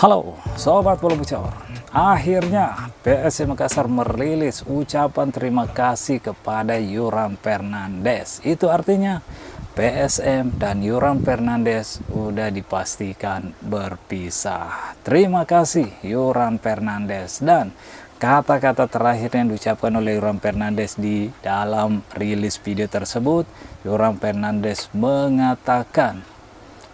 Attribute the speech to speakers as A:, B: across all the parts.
A: Halo Sobat Bola Bocor, akhirnya PSM Makassar merilis ucapan terima kasih kepada Yoran Fernandes. Itu artinya PSM dan Yoran Fernandes udah dipastikan berpisah. Terima kasih Yoran Fernandes. Dan kata-kata terakhir yang diucapkan oleh Yoran Fernandes di dalam rilis video tersebut, Yoran Fernandes mengatakan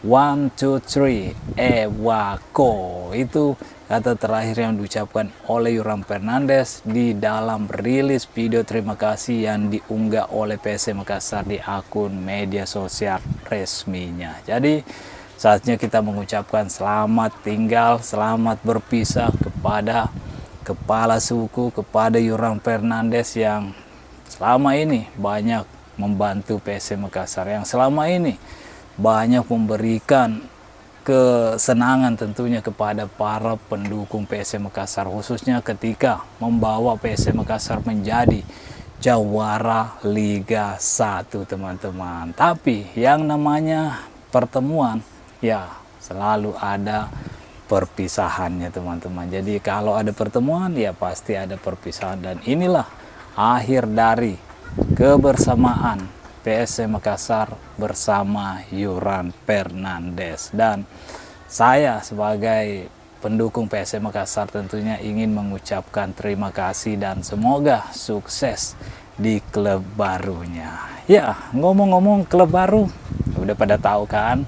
A: 1, 2, 3, Ewako. Itu kata terakhir yang diucapkan oleh Yoran Fernandes di dalam rilis video terima kasih yang diunggah oleh PSM Makassar di akun media sosial resminya. Jadi saatnya kita mengucapkan selamat tinggal, selamat berpisah kepada kepala suku, kepada Yoran Fernandes yang selama ini banyak membantu PSM Makassar, yang selama ini banyak memberikan kesenangan tentunya kepada para pendukung PSM Makassar, khususnya ketika membawa PSM Makassar menjadi jawara Liga 1 teman-teman. Tapi yang namanya pertemuan ya selalu ada perpisahannya teman-teman. Jadi kalau ada pertemuan ya pasti ada perpisahan, dan inilah akhir dari kebersamaan PSM Makassar bersama Yoran Fernandes. Dan saya sebagai pendukung PSM Makassar tentunya ingin mengucapkan terima kasih dan semoga sukses di klub barunya. Ya, ngomong-ngomong klub baru, udah pada tahu kan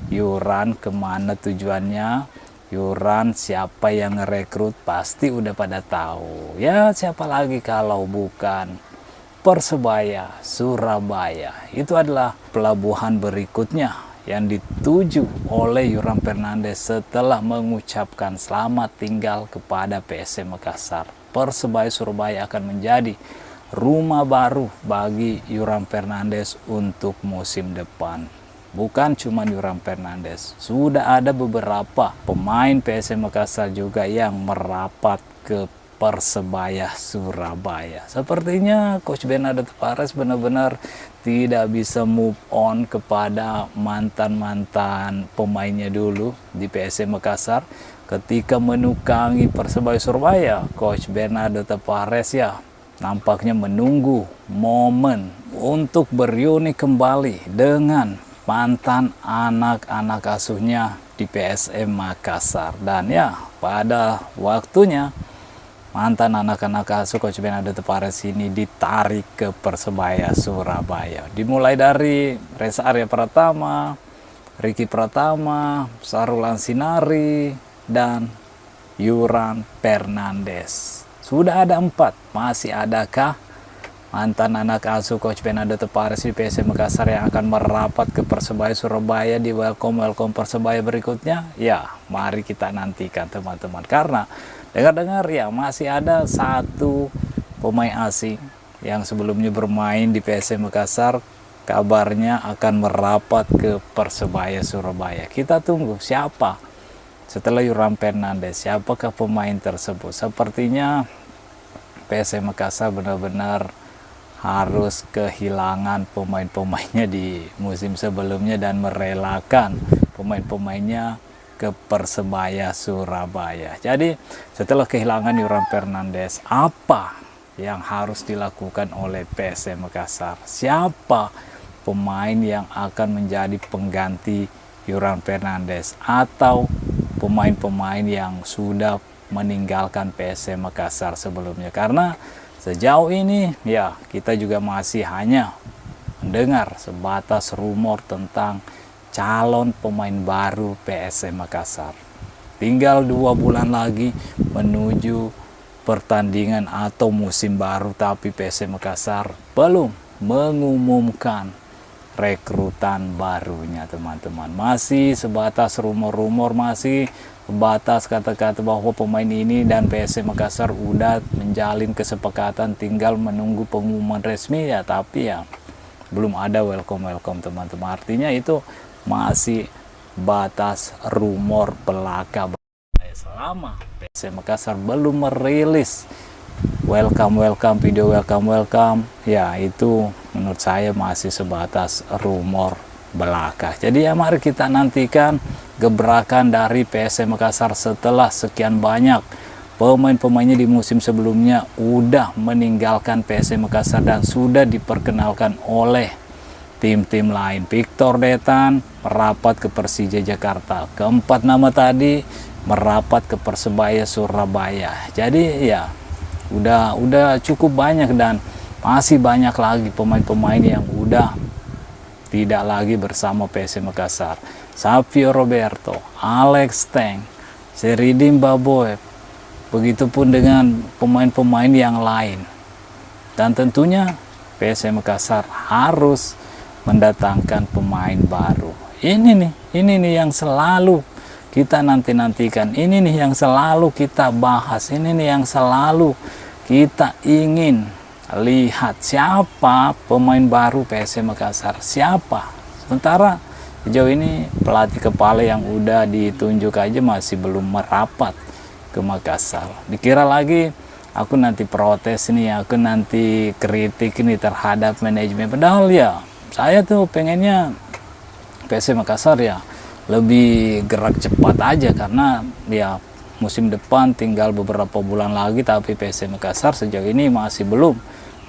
A: Yoran kemana tujuannya, Yoran siapa yang ngerekrut, pasti udah pada tahu. Ya, siapa lagi kalau bukan Persebaya Surabaya. Itu adalah pelabuhan berikutnya yang dituju oleh Yoran Fernandes setelah mengucapkan selamat tinggal kepada PSM Makassar. Persebaya Surabaya akan menjadi rumah baru bagi Yoran Fernandes untuk musim depan. Bukan cuma Yoran Fernandes, sudah ada beberapa pemain PSM Makassar juga yang merapat ke Persebaya Surabaya. Sepertinya Coach Bernardo Tavares benar-benar tidak bisa move on kepada mantan-mantan pemainnya dulu di PSM Makassar. Ketika menukangi Persebaya Surabaya, Coach Bernardo Tavares ya nampaknya menunggu momen untuk bereuni kembali dengan mantan anak-anak asuhnya di PSM Makassar. Dan ya pada waktunya mantan anak-anak asuh Coach Bernardo Tavares ini ditarik ke Persebaya Surabaya. Dimulai dari Reza Arya Pratama, Ricky Pratama, Sarulan Sinari, dan Yoran Fernandes. Sudah ada 4, masih adakah mantan anak asuh Coach Bernardo Tavares di PSM Makassar yang akan merapat ke Persebaya Surabaya di welcome Persebaya berikutnya? Ya, mari kita nantikan teman-teman. Karena dengar-dengar ya masih ada 1 pemain asing yang sebelumnya bermain di PSM Makassar, kabarnya akan merapat ke Persebaya Surabaya. Kita tunggu siapa setelah Yoran Fernandes, siapakah pemain tersebut. Sepertinya PSM Makassar benar-benar harus kehilangan pemain-pemainnya di musim sebelumnya dan merelakan pemain-pemainnya ke Persebaya Surabaya. Jadi setelah kehilangan Yoran Fernandes, apa yang harus dilakukan oleh PSM Makassar? Siapa pemain yang akan menjadi pengganti Yoran Fernandes atau pemain-pemain yang sudah meninggalkan PSM Makassar sebelumnya? Karena sejauh ini ya kita juga masih hanya mendengar sebatas rumor tentang calon pemain baru PSM Makassar. Tinggal 2 bulan lagi menuju pertandingan atau musim baru, tapi PSM Makassar belum mengumumkan rekrutan barunya teman-teman. Masih sebatas rumor-rumor, masih sebatas kata-kata bahwa pemain ini dan PSM Makassar udah menjalin kesepakatan, tinggal menunggu pengumuman resmi ya, tapi ya belum ada welcome teman-teman. Artinya itu masih batas rumor belaka. Selama PSM Makassar belum merilis welcome video welcome ya, itu menurut saya masih sebatas rumor belaka. Jadi ya mari kita nantikan gebrakan dari PSM Makassar setelah sekian banyak pemain-pemainnya di musim sebelumnya udah meninggalkan PSM Makassar dan sudah diperkenalkan oleh tim-tim lain. Victor Detan merapat ke Persija Jakarta. Keempat nama tadi merapat ke Persebaya Surabaya. Jadi ya udah cukup banyak dan masih banyak lagi pemain-pemain yang udah tidak lagi bersama PSM Makassar. Savio Roberto, Alex Teng, Seridim Baboe, begitupun dengan pemain-pemain yang lain. Dan tentunya PSM Makassar harus mendatangkan pemain baru. Ini nih yang selalu kita nantikan. Ini nih yang selalu kita bahas. Ini nih yang selalu kita ingin lihat, siapa pemain baru PSM Makassar, siapa. Sementara sejauh ini pelatih kepala yang udah ditunjuk aja masih belum merapat ke Makassar. Dikira lagi aku nanti protes nih, aku nanti kritik nih terhadap manajemen. Padahal ya saya tuh pengennya PSM Makassar ya lebih gerak cepat aja, karena ya musim depan tinggal beberapa bulan lagi, tapi PSM Makassar sejauh ini masih belum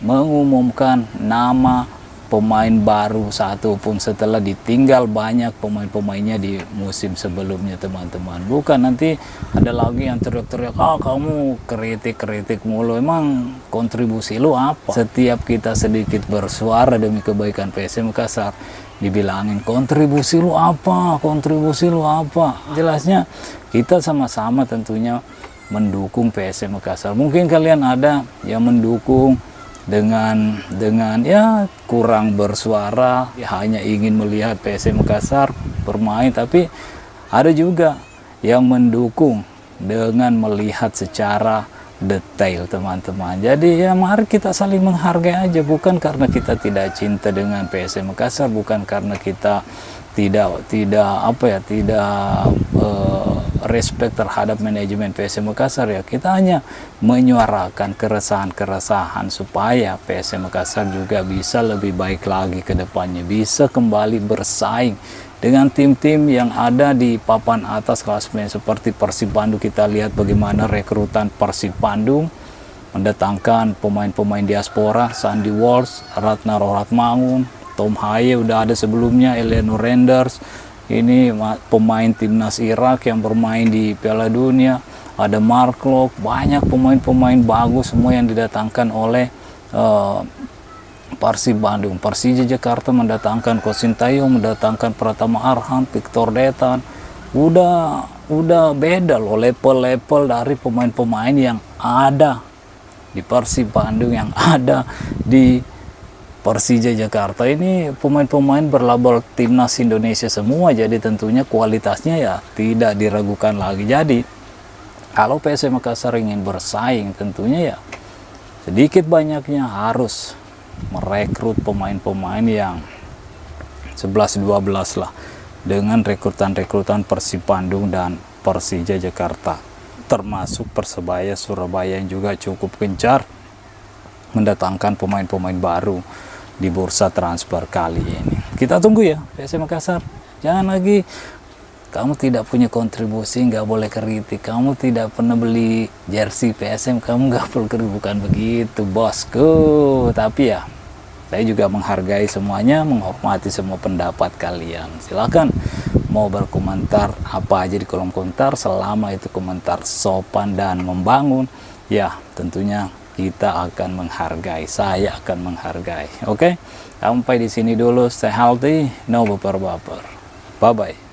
A: mengumumkan nama pemain baru satu pun setelah ditinggal banyak pemain-pemainnya di musim sebelumnya, teman-teman. Bukan nanti ada lagi yang teriak-teriak, kamu kritik mulu, emang kontribusi lu apa? Setiap kita sedikit bersuara demi kebaikan PSM Makassar, dibilangin kontribusi lu apa? Jelasnya kita sama-sama tentunya mendukung PSM Makassar. Mungkin kalian ada yang mendukung dengan ya kurang bersuara, ya hanya ingin melihat PSM Makassar bermain, tapi ada juga yang mendukung dengan melihat secara detail, teman-teman. Jadi ya mari kita saling menghargai aja, bukan karena kita tidak cinta dengan PSM Makassar, bukan karena kita tidak respect terhadap manajemen PSM Makassar. Ya kita hanya menyuarakan keresahan supaya PSM Makassar juga bisa lebih baik lagi ke depannya, bisa kembali bersaing dengan tim-tim yang ada di papan atas klasemen seperti Persib Bandung. Kita lihat bagaimana rekrutan Persib Bandung mendatangkan pemain-pemain diaspora, Sandy Walsh, Ratna Rohratmangun, Tom Haye udah ada sebelumnya, Eleanor Renders, ini pemain timnas Irak yang bermain di Piala Dunia, ada Mark Locke, banyak pemain-pemain bagus semua yang didatangkan oleh Persib Bandung. Persija Jakarta mendatangkan Coach Sintayong, mendatangkan Pratama Arhan, Victor Detan. Udah beda loh level-level dari pemain-pemain yang ada di Persib Bandung, yang ada di Persija Jakarta. Ini pemain-pemain berlabel timnas Indonesia semua, jadi tentunya kualitasnya ya tidak diragukan lagi. Jadi kalau PSM Makassar ingin bersaing, tentunya ya sedikit banyaknya harus merekrut pemain-pemain yang 11-12 lah, dengan rekrutan Persib Bandung dan Persija Jakarta, termasuk Persebaya Surabaya yang juga cukup gencar mendatangkan pemain-pemain baru di bursa transfer kali ini. Kita tunggu ya PSM Makassar. Jangan lagi kamu tidak punya kontribusi, nggak boleh kritik. Kamu tidak pernah beli jersey PSM, kamu nggak perlu kritik. Bukan begitu bosku. Tapi ya saya juga menghargai semuanya, menghormati semua pendapat kalian. Silakan mau berkomentar apa aja di kolom komentar, selama itu komentar sopan dan membangun, ya tentunya kita akan menghargai, saya akan menghargai. Oke, sampai di sini dulu. Stay healthy, no baper-baper. Bye-bye.